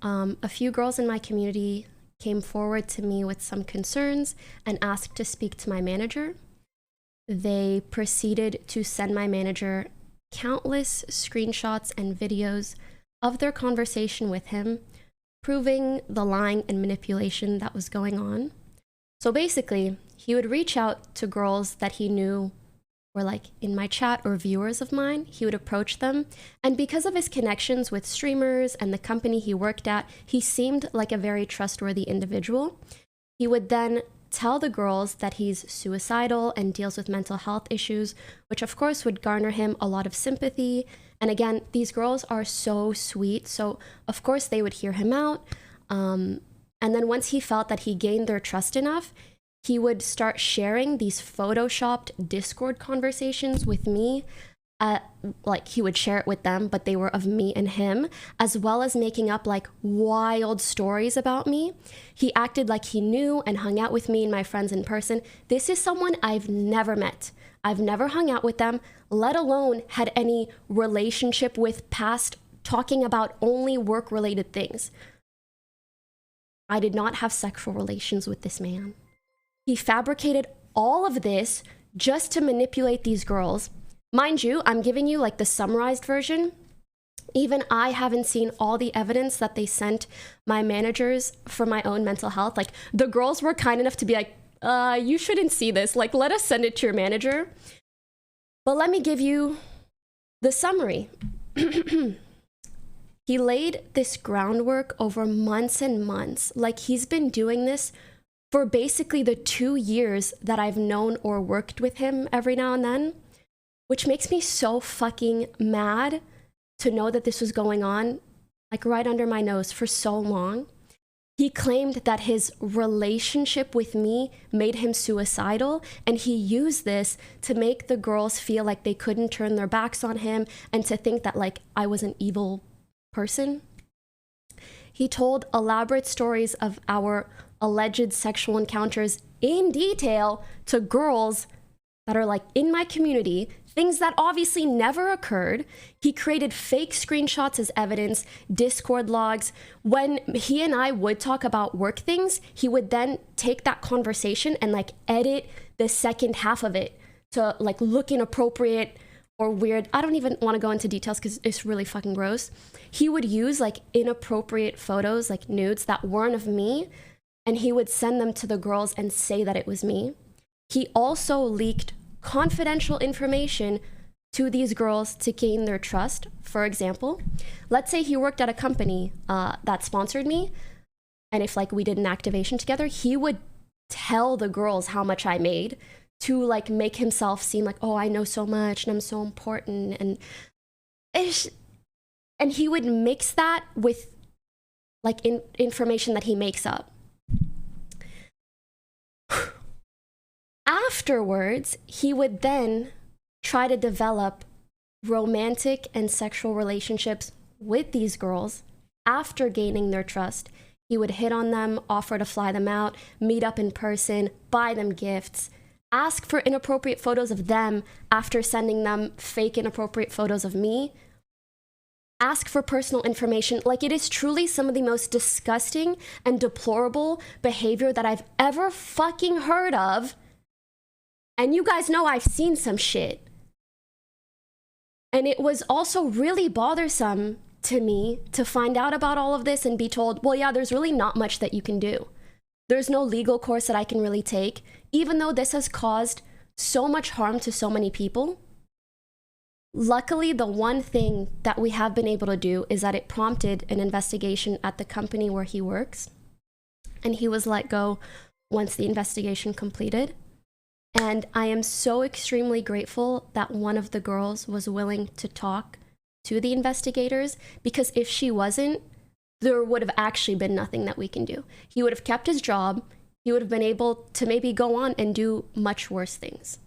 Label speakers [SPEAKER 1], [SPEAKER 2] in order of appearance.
[SPEAKER 1] a few girls in my community came forward to me with some concerns and asked to speak to my manager. They proceeded to send my manager countless screenshots and videos of their conversation with him, proving the lying and manipulation that was going on. So basically, he would reach out to girls that he knew were like in my chat or viewers of mine. He would approach them, and because of his connections with streamers and the company he worked at, he seemed like a very trustworthy individual. He would then tell the girls that he's suicidal and deals with mental health issues, which of course would garner him a lot of sympathy. And again, these girls are so sweet, so of course they would hear him out. And then once he felt that he gained their trust enough, he would start sharing these photoshopped Discord conversations with me. Like he would share it with them, but they were of me and him, as well as making up like wild stories about me. He acted like he knew and hung out with me and my friends in person. This is someone I've never met. I've never hung out with them, let alone had any relationship with past, talking about only work-related things. I did not have sexual relations with this man. He fabricated all of this just to manipulate these girls. Mind you, I'm giving you like the summarized version. Even I haven't seen all the evidence that they sent my managers for my own mental health. Like the girls were kind enough to be like, you shouldn't see this. Like, let us send it to your manager. But let me give you the summary. He laid this groundwork over months and months. Like he's been doing this for basically the 2 years that I've known or worked with him every now and then, which makes me so fucking mad to know that this was going on like right under my nose for so long. He claimed that his relationship with me made him suicidal, and he used this to make the girls feel like they couldn't turn their backs on him and to think that like I was an evil person. He told elaborate stories of our alleged sexual encounters in detail to girls that are like in my community, things that obviously never occurred. He created fake screenshots as evidence, Discord logs. When he and I would talk about work things, he would then take that conversation and like edit the second half of it to like look inappropriate or weird. I don't even want to go into details because it's really fucking gross. He would use like inappropriate photos, like nudes that weren't of me, and he would send them to the girls and say that it was me. He also leaked confidential information to these girls to gain their trust. For example, let's say he worked at a company that sponsored me, and if like we did an activation together, he would tell the girls how much I made to like make himself seem like, oh, I know so much and I'm so important, and he would mix that with like information that he makes up. Afterwards, he would then try to develop romantic and sexual relationships with these girls. After gaining their trust, he would hit on them, offer to fly them out, meet up in person, buy them gifts, ask for inappropriate photos of them after sending them fake inappropriate photos of me, ask for personal information. Like, it is truly some of the most disgusting and deplorable behavior that I've ever fucking heard of. And you guys know I've seen some shit. And it was also really bothersome to me to find out about all of this and be told, well, yeah, there's really not much that you can do. There's no legal course that I can really take, even though this has caused so much harm to so many people. Luckily, the one thing that we have been able to do is that it prompted an investigation at the company where he works. And he was let go once the investigation completed. And I am so extremely grateful that one of the girls was willing to talk to the investigators, because if she wasn't, there would have actually been nothing that we can do. He would have kept his job. He would have been able to maybe go on and do much worse things.